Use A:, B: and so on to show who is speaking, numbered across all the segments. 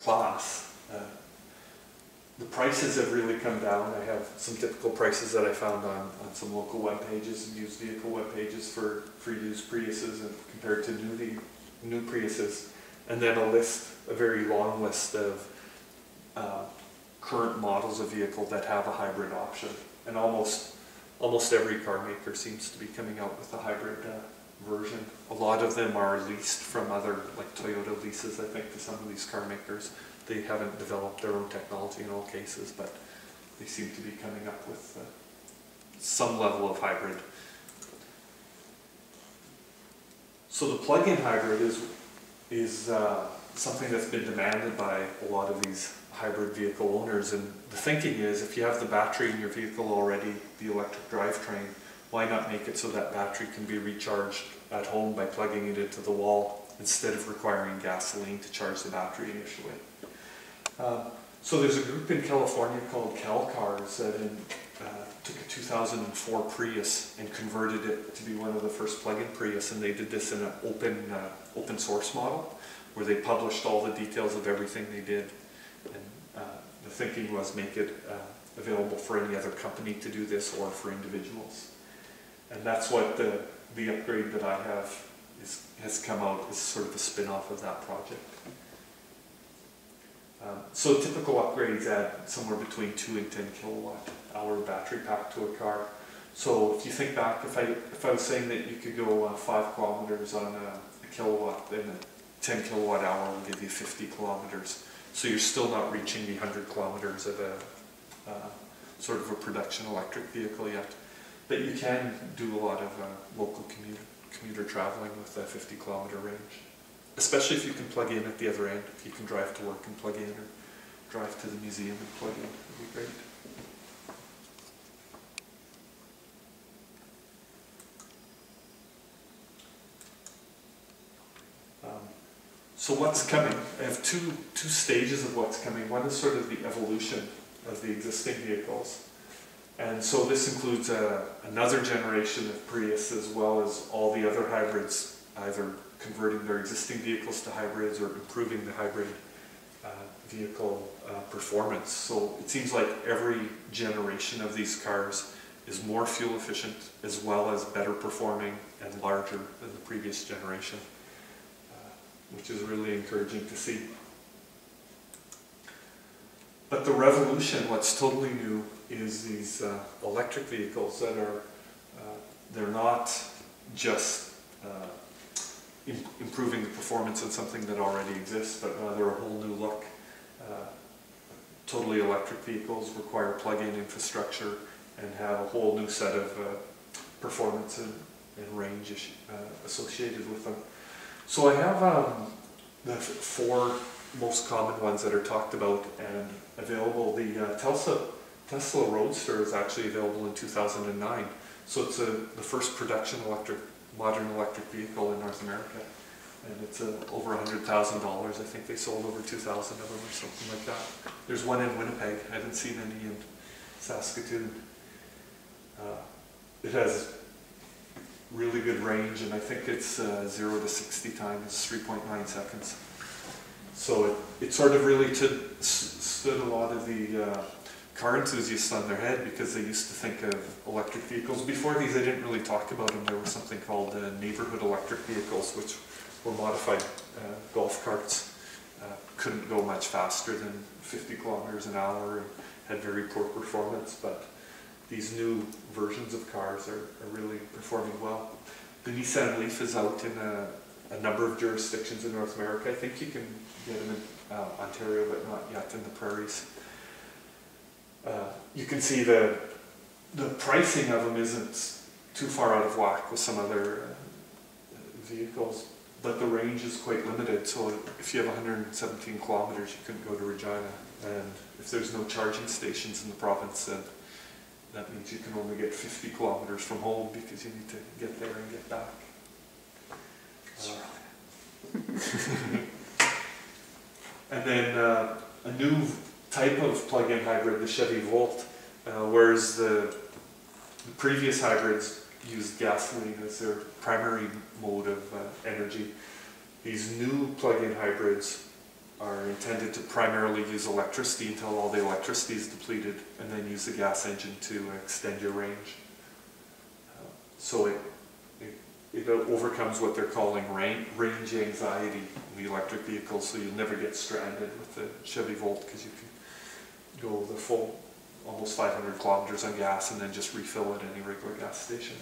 A: class. The prices have really come down. I have some typical prices that I found on some local web pages and used vehicle web pages for used Priuses and compared to new Priuses. And then a very long list of current models of vehicle that have a hybrid option. And almost every car maker seems to be coming out with a hybrid version. A lot of them are leased from other, like Toyota leases, I think, to some of these car makers. They haven't developed their own technology in all cases, but they seem to be coming up with some level of hybrid. So the plug-in hybrid is something that's been demanded by a lot of these hybrid vehicle owners, and the thinking is if you have the battery in your vehicle already, the electric drivetrain, why not make it so that battery can be recharged at home by plugging it into the wall instead of requiring gasoline to charge the battery initially. So there's a group in California called CalCars that took a 2004 Prius and converted it to be one of the first plug-in Prius, and they did this in an open source model where they published all the details of everything they did. And the thinking was make it available for any other company to do this or for individuals. And that's what the upgrade that I have has come out as sort of a spin-off of that project. So typical upgrades add somewhere between 2 and 10 kilowatt hour battery pack to a car. So if you think back, if I was saying that you could go 5 kilometers on a kilowatt, then a 10 kilowatt hour will give you 50 kilometers. So you're still not reaching the 100 kilometers of a sort of a production electric vehicle yet. But you can do a lot of local commuter traveling with a 50 kilometer range. Especially if you can plug in at the other end. If you can drive to work and plug in, or drive to the museum and plug in, it would be great. So what's coming? I have two stages of what's coming. One is sort of the evolution of the existing vehicles. And so this includes another generation of Prius as well as all the other hybrids, either converting their existing vehicles to hybrids or improving the hybrid vehicle performance. So it seems like every generation of these cars is more fuel efficient as well as better performing and larger than the previous generation, which is really encouraging to see. But the revolution, what's totally new, is these electric vehicles that are, they're not just improving the performance in something that already exists, but rather a whole new look. Totally electric vehicles require plug-in infrastructure and have a whole new set of performance and range associated with them. So I have the 4 most common ones that are talked about and available. The Tesla Roadster is actually available in 2009. So it's the first production modern electric vehicle in North America. And it's over $100,000. I think they sold over 2,000 of them or something like that. There's one in Winnipeg. I haven't seen any in Saskatoon. It has really good range, and I think it's 0 to 60 times 3.9 seconds. So it sort of really stood a lot of the car enthusiasts on their head, because they used to think of electric vehicles. Before these, they didn't really talk about them. There was something called neighborhood electric vehicles, which were modified golf carts. Couldn't go much faster than 50 kilometers an hour and had very poor performance, but these new versions of cars are really performing well. The Nissan Leaf is out in a number of jurisdictions in North America. I think you can get them in Ontario, but not yet in the prairies. You can see the pricing of them isn't too far out of whack with some other vehicles, but the range is quite limited. So if you have 117 kilometers, you couldn't go to Regina, and if there's no charging stations in the province, then that means you can only get 50 kilometers from home, because you need to get there and get back. And then a new type of plug-in hybrid, the Chevy Volt, whereas the previous hybrids used gasoline as their primary mode of energy. These new plug-in hybrids are intended to primarily use electricity until all the electricity is depleted, and then use the gas engine to extend your range. So it overcomes what they're calling range anxiety in the electric vehicles, so you'll never get stranded with the Chevy Volt, because you can go the full almost 500 kilometers on gas and then just refill at any regular gas station.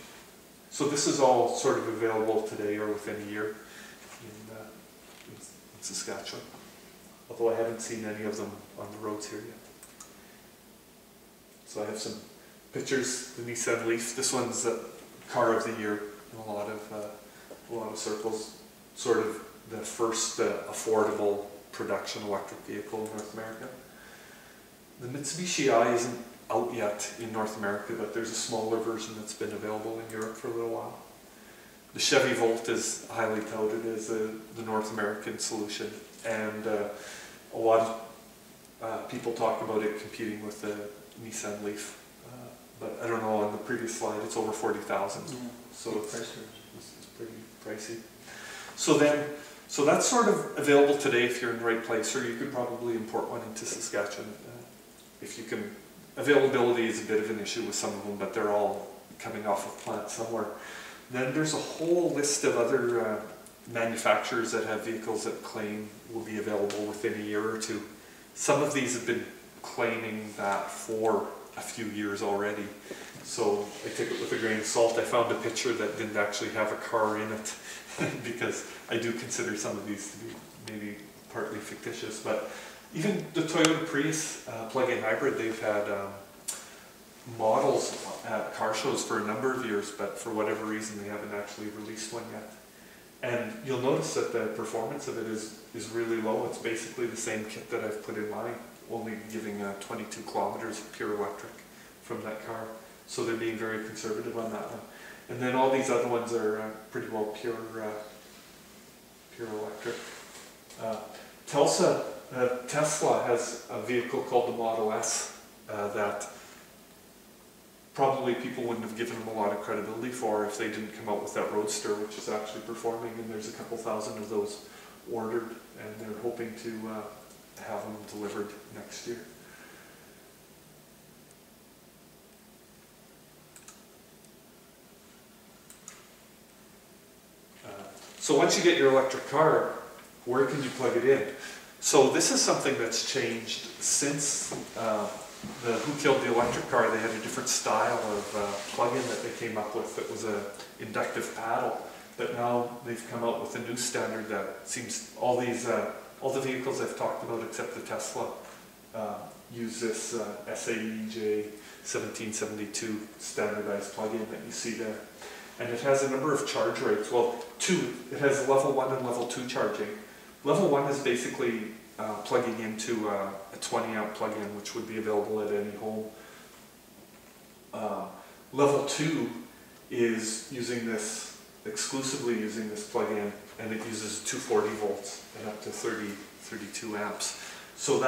A: So this is all sort of available today or within a year in Saskatchewan, although I haven't seen any of them on the roads here yet. So I have some pictures. The Nissan Leaf, this one's a car of the year in a lot of circles, sort of the first affordable production electric vehicle in North America. The Mitsubishi I isn't out yet in North America, but there's a smaller version that's been available in Europe for a little while. The Chevy Volt is highly touted as the North American solution, and a lot of people talk about it competing with the Nissan Leaf. But I don't know, on the previous slide it's over 40,000, yeah, so it's pretty pricey. So that's sort of available today if you're in the right place, or you could probably import one into Saskatchewan if you can. Availability is a bit of an issue with some of them, but they're all coming off of plant somewhere. Then there's a whole list of other manufacturers that have vehicles that claim will be available within a year or two. Some of these have been claiming that for a few years already, so I take it with a grain of salt. I found a picture that didn't actually have a car in it because I do consider some of these to be maybe partly fictitious, but even the Toyota Prius plug-in hybrid, they've had models at car shows for a number of years, but for whatever reason they haven't actually released one yet. And you'll notice that the performance of it is really low. It's basically the same kit that I've put in mine, only giving 22 kilometers of pure electric from that car. So they're being very conservative on that one. And then all these other ones are pretty well pure electric. Tesla has a vehicle called the Model S that probably people wouldn't have given them a lot of credibility for if they didn't come out with that Roadster, which is actually performing, and there's a couple thousand of those ordered, and they're hoping to have them delivered next year. So once you get your electric car, where can you plug it in? So this is something that's changed since the Who Killed the Electric Car. They had a different style of plug-in that they came up with that was an inductive paddle. But now they've come out with a new standard that seems all the vehicles I've talked about except the Tesla use this SAE J1772 standardized plug-in that you see there. And it has a number of charge rates. Well, two. It has level 1 and level 2 charging. Level 1 is basically plugging into a 20 amp plug-in, which would be available at any home. Level 2 is exclusively using this plug-in, and it uses 240 volts and up to 32 amps. So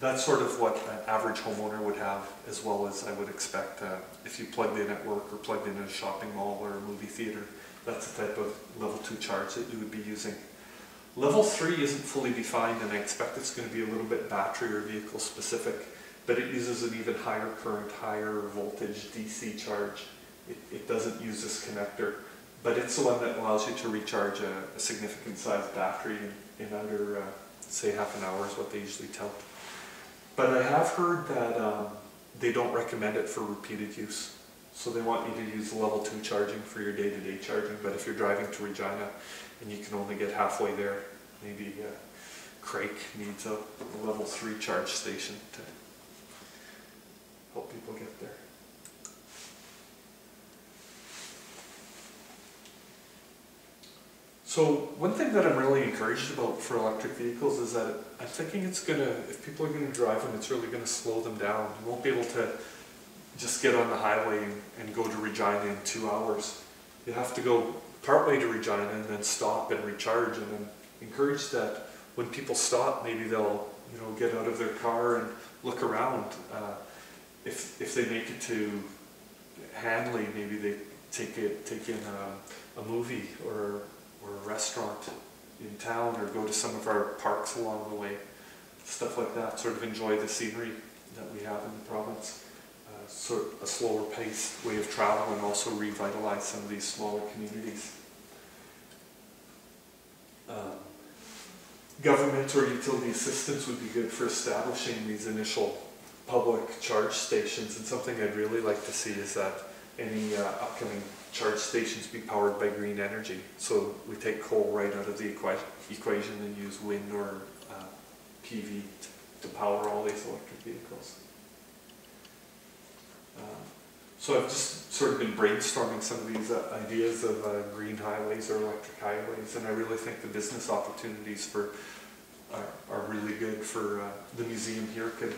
A: that's sort of what an average homeowner would have, as well as I would expect if you plugged in at work or plugged in at a shopping mall or a movie theater. That's the type of level 2 charge that you would be using. Level 3 isn't fully defined, and I expect it's going to be a little bit battery or vehicle specific, but it uses an even higher current, higher voltage DC charge. It doesn't use this connector, but it's the one that allows you to recharge a significant sized battery in under, say, half an hour is what they usually tell. But I have heard that they don't recommend it for repeated use. So they want you to use level 2 charging for your day-to-day charging, but if you're driving to Regina and you can only get halfway there, maybe Craig needs a level 3 charge station to help people get there. So one thing that I'm really encouraged about for electric vehicles is that I'm thinking it's going to, if people are going to drive them, it's really going to slow them down. You won't be able to just get on the highway and go to Regina in 2 hours. You have to go partway to Regina and then stop and recharge, and I'm encouraged that when people stop, maybe they'll get out of their car and look around. If they make it to Hanley, maybe they take in a movie or a restaurant in town or go to some of our parks along the way. Stuff like that, sort of enjoy the scenery that we have in the province. Sort of a slower paced way of travel, and also revitalize some of these smaller communities. Government or utility assistance would be good for establishing these initial public charge stations, and something I'd really like to see is that any upcoming charge stations be powered by green energy. So we take coal right out of the equation and use wind or PV to power all these electric vehicles. So I've just sort of been brainstorming some of these ideas of green highways or electric highways, and I really think the business opportunities for are really good for the museum here. Could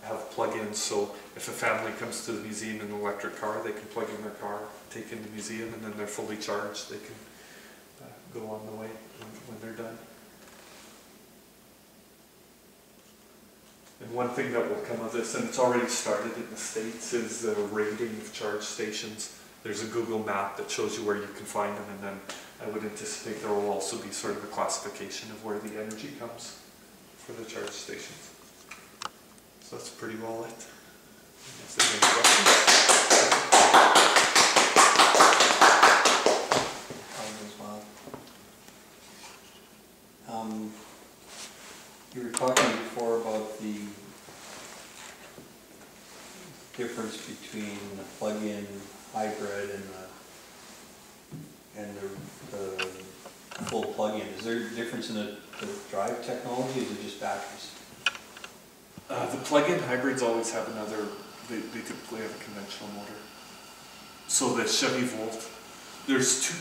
A: have plug-ins, so if a family comes to the museum in an electric car, they can plug in their car, take in the museum, and then they're fully charged. They can go on the way when they're done. And one thing that will come of this, and it's already started in the States, is the rating of charge stations. There's a Google map that shows you where you can find them, and then I would anticipate there will also be sort of a classification of where the energy comes for the charge stations. So that's pretty well it. If there's any
B: questions. You were talking before about the difference between the plug-in hybrid and the full plug-in. Is there a difference in the drive technology, or is it just batteries?
A: The plug-in hybrids always have another, they typically have a conventional motor. So the Chevy Volt, there's two